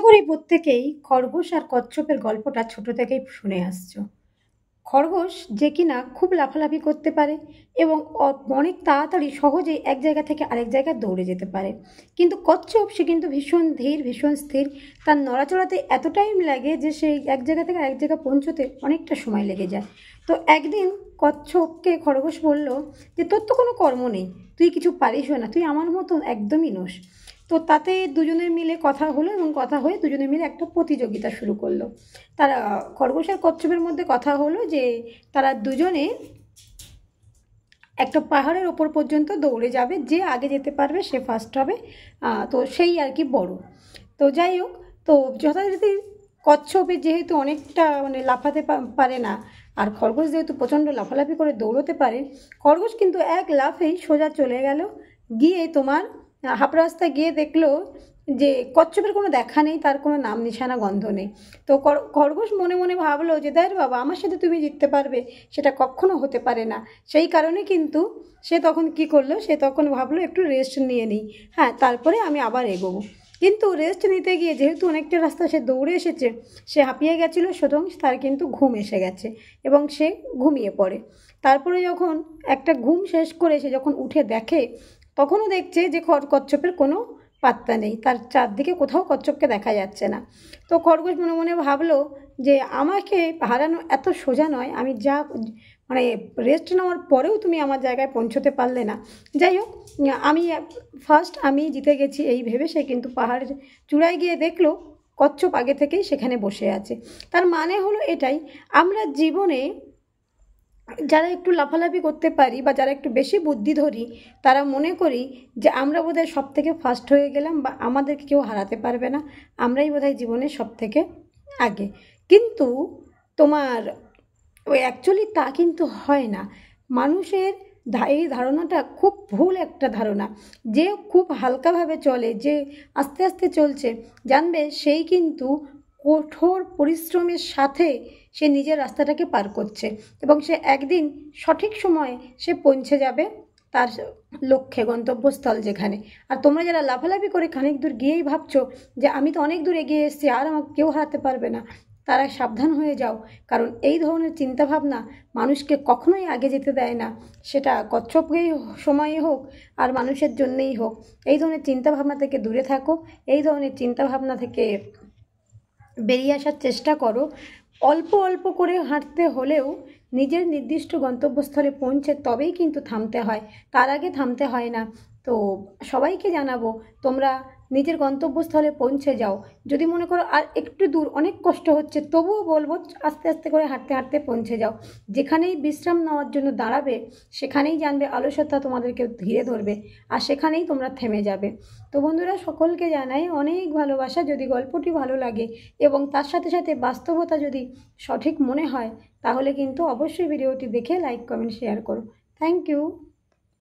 করি প্রত্যেকেই খরগোশ আর কচ্ছপের গল্পটা ছোট থেকেই শুনে আসছো। খরগোশ যে কিনা খুব লাফালাফি করতে পারে এবং অনেক তাড়াতাড়ি সহজেই এক জায়গা থেকে আরেক জায়গায় দৌড়ে যেতে পারে, কিন্তু কচ্ছপ সে কিন্তু ভীষণ ধীর, ভীষণ স্থির। তার নড়াচড়াতে এত টাইম লাগে যে সেই এক জায়গা থেকে আরেক জায়গায় পৌঁছতে অনেকটা সময় লেগে যায়। তো একদিন কচ্ছপকে খরগোশ বলল যে তোর তো কোনো কর্ম নেই, তুই কিছু পারিসও না, তুই আমার মতন একদমই নোস। তো তাতে দুজনে মিলে কথা হলো এবং কথা হয়ে দুজনে মিলে একটা প্রতিযোগিতা শুরু করলো। তারা খরগোশ আর কচ্ছপের মধ্যে কথা হলো যে তারা দুজনে একটা পাহাড়ের ওপর পর্যন্ত দৌড়ে যাবে, যে আগে যেতে পারবে সে ফার্স্ট হবে। তো সেই আর কি বড়। তো যাই হোক, তো যথারীতি কচ্ছপের যেহেতু অনেকটা মানে লাফাতে পারে না, আর খরগোশ যেহেতু প্রচণ্ড লাফালাফি করে দৌড়তে পারে, খরগোশ কিন্তু এক লাফেই সোজা চলে গেল। গিয়ে তোমার হাফ রাস্তায় গিয়ে দেখলো যে কচ্ছপের কোনো দেখা নেই, তার কোনো নাম নিশানা গন্ধ নেই। তো খরগোশ মনে মনে ভাবলো যে দেখ বাবা, আমার সাথে তুমি জিততে পারবে সেটা কখনো হতে পারে না। সেই কারণে কিন্তু সে তখন কি করলো, সে তখন ভাবলো একটু রেস্ট নিয়ে নিই, হ্যাঁ তারপরে আমি আবার এগোবো। কিন্তু রেস্ট নিতে গিয়ে যেহেতু অনেকটা রাস্তা সে দৌড়ে এসেছে, সে হাঁপিয়ে গেছিলো, সুতরাং তার কিন্তু ঘুম এসে গেছে এবং সে ঘুমিয়ে পড়ে। তারপরে যখন একটা ঘুম শেষ করে সে যখন উঠে দেখে, তখনও দেখছে যে কচ্ছপের কোনো পাত্তা নেই, তার চারদিকে কোথাও কচ্ছপকে দেখা যাচ্ছে না। তো খরগোশ মনে মনে ভাবলো যে আমাকে হারানো এত সোজা নয়, আমি যা মানে রেস্ট নেওয়ার পরেও তুমি আমার জায়গায় পৌঁছতে পারলে না। যাই হোক, আমি ফার্স্ট আমি জিতে গেছি এই ভেবে সে কিন্তু পাহাড়ের চূড়ায় গিয়ে দেখলো কচ্ছপ আগে থেকেই সেখানে বসে আছে। তার মানে হলো এটাই, আমরা জীবনে যারা একটু লাফালাফি করতে পারি বা যারা একটু বেশি বুদ্ধি ধরি, তারা মনে করি যে আমরা বোধহয় সব থেকে ফার্স্ট হয়ে গেলাম বা আমাদেরকে কেউ হারাতে পারবে না, আমরাই বোধহয় জীবনে সব থেকে আগে। কিন্তু তোমার ওই অ্যাকচুয়ালি তা কিন্তু হয় না। মানুষের এই ধারণাটা খুব ভুল একটা ধারণা। যে খুব হালকাভাবে চলে, যে আস্তে আস্তে চলছে, জানবে সেই কিন্তু কঠোর পরিশ্রমের সাথে সে নিজের রাস্তাটাকে পার করছে এবং সে একদিন সঠিক সময়ে সে পৌঁছে যাবে তার লক্ষ্যে, গন্তব্যস্থল যেখানে। আর তোমরা যারা লাফালাফি করে খানিক দূর গিয়েই ভাবছো যে আমি তো অনেক দূর এগিয়ে এসেছি, আর আমাকে কেউ হারাতে পারবে না, তারা সাবধান হয়ে যাও। কারণ এই ধরনের চিন্তাভাবনা মানুষকে কখনোই আগে যেতে দেয় না, সেটা কচ্ছপকেই সময়ে হোক আর মানুষের জন্যেই হোক। এই ধরনের চিন্তাভাবনা থেকে দূরে থাকো, এই ধরনের চিন্তাভাবনা থেকে বেরিয়ে আসার চেষ্টা করো। অল্প অল্প করে হাঁটতে হলেও নিজের নির্দিষ্ট গন্তব্যস্থলে পৌঁছে তবেই কিন্তু থামতে হয়, তার আগে থামতে হয় না। তো সবাইকে জানাবো, তোমরা নিজের গন্তব্যস্থলে পৌঁছে যাও। যদি মনে করো আর একটু দূর, অনেক কষ্ট হচ্ছে, তবুও বলবো আস্তে আস্তে করে হাঁটতে হাঁটতে পৌঁছে যাও। যেখানেই বিশ্রাম নেওয়ার জন্য দাঁড়াবে সেখানেই জানবে অলসতা তোমাদেরকে ঘিরে ধরবে, আর সেখানেই তোমরা থেমে যাবে। তো বন্ধুরা, সকলকে জানাই অনেক ভালোবাসা। যদি গল্পটি ভালো লাগে এবং তার সাথে সাথে বাস্তবতা যদি সঠিক মনে হয়, তাহলে কিন্তু অবশ্যই ভিডিওটি দেখে লাইক, কমেন্ট, শেয়ার করো। Thank you.